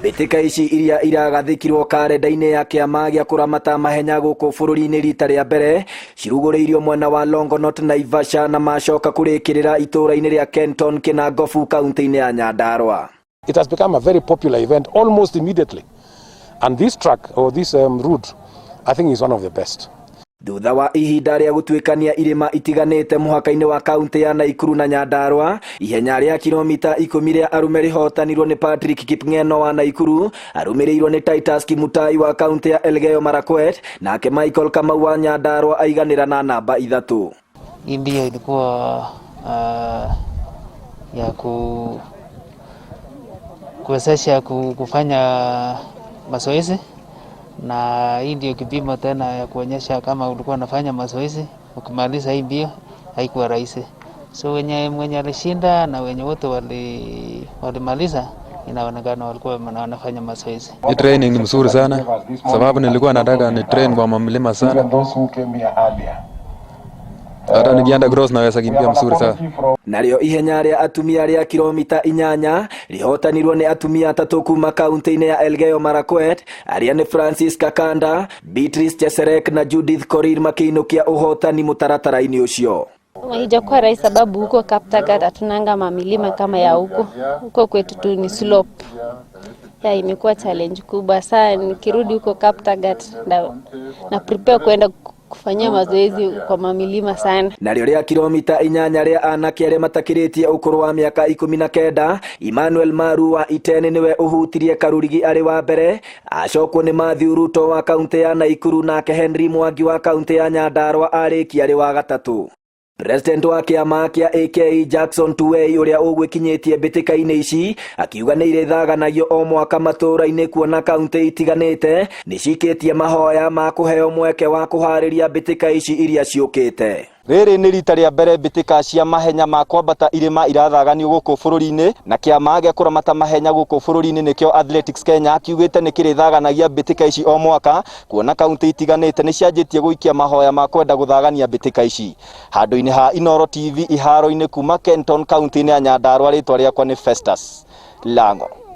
Mbĩtĩka ici iria iragathĩkirwo karenda-inĩ ya kĩama gĩa kũramata mahenya gũkũ bũrũri-inĩ rita rĩa mbere cirugũrĩirio mwena wa Longonot, Naivasha na macoka kũrĩkĩrĩra itũũra-inĩ rĩa Kenton, Kinangofu, kaunti-inĩ ya Nyandarua. It has become a very popular event almost immediately, and this track or this route I think is one of the best. Thutha wa ihinda rĩa gũtuĩkania irĩma itiganĩte mũhaka-inĩ wa kaunti ya Nakuru na Nyandarua, ihenya rĩa kilomita 10 rĩa arume rĩhotanirwo nĩ Patrick Kipngeno wa Nakuru, arũmĩrĩirwo nĩ Titus Kimutai wa kaunti ya Elgeyo Marakwet, nake Michael Kamau wa Nyandarua aiganĩra na namba 3. Hii mbio ilikuwa ya kuwezesha kufanya mazoezi, na hii ndio kipimo tena ya kuonyesha kama ulikuwa unafanya mazoezi. Ukimaliza hii mbio haikuwa rahisi, so mwenye alishinda na wenye wote walimaliza inaonekana walikuwa wanafanya mazoezi. Hii training ni mzuri sana sababu nilikuwa nataka ni train kwa mlima sana. Hata nikienda cross naweza kimbia mzuri sana. Narĩo ihenya rĩa atumia rĩa kilomita 8 rihotanirwo nĩ atumia 3 kuma kaunti-inĩ ya Elgeyo Marakwet, arĩa nĩ Francis Kakanda, Beatrice Cheserek na Judith Korir makĩinũkia ũhotani mũtaratara-inĩ ũcio. Haijakuwa rahisi sababu huko Kaptagat hatunanga mamilima kama ya huko kwetu tu ni slope. Imekuwa challenge kubwa sana. Nikirudi huko Kaptagat na prepare kwenda kufanyia mazoezi kwa mamilima sana. Narĩo rĩa kilomita 8 rĩa anake arĩa matakĩrĩtie ũkũrũ wa mĩaka 19, Emmanuel Maru wa Iten nĩwe ũhutirie Karurigi arĩ wa mbere, acokwo nĩ Matthew Ruto wa kaunti ya Nakuru, nake Henry Mwangi wa kaunti ya Nyandarua arĩkia arĩ wa gatatũ. President wa kĩama kĩa AK Jackson Tuwei ũrĩa ũgwĩkinyĩtie mbĩtĩka-inĩ ici akiuga nĩ irĩthaganagio o mwaka matũũra-inĩ kuona kaunti itiganĩte nĩ cikĩtie mahoya ma kũheo mweke wa kũharĩria mbĩtĩka ici iria ciũkĩte. Rĩrĩ nĩ rita rĩa mbere mbĩtĩka cia mahenya ma kwambata irĩma irathaganio gũkũ bũrũri-inĩ, na kĩama gĩa kũramata mahenya gũkũ bũrũri-inĩ nĩkĩo Athletics Kenya kiugĩte nĩ kĩrĩthaganagia mbĩtĩka ici o mwaka kuona kaunti itiganĩte nĩ cianjĩtie gũikia mahoya ma kwenda gũthagania mbĩtĩka ici. Handũ-inĩ ha Inooro TV iharo-inĩ kuma Kenton, kaunti-inĩ ya Nyandarua, rĩtwa rĩakwa nĩ Festus Lango.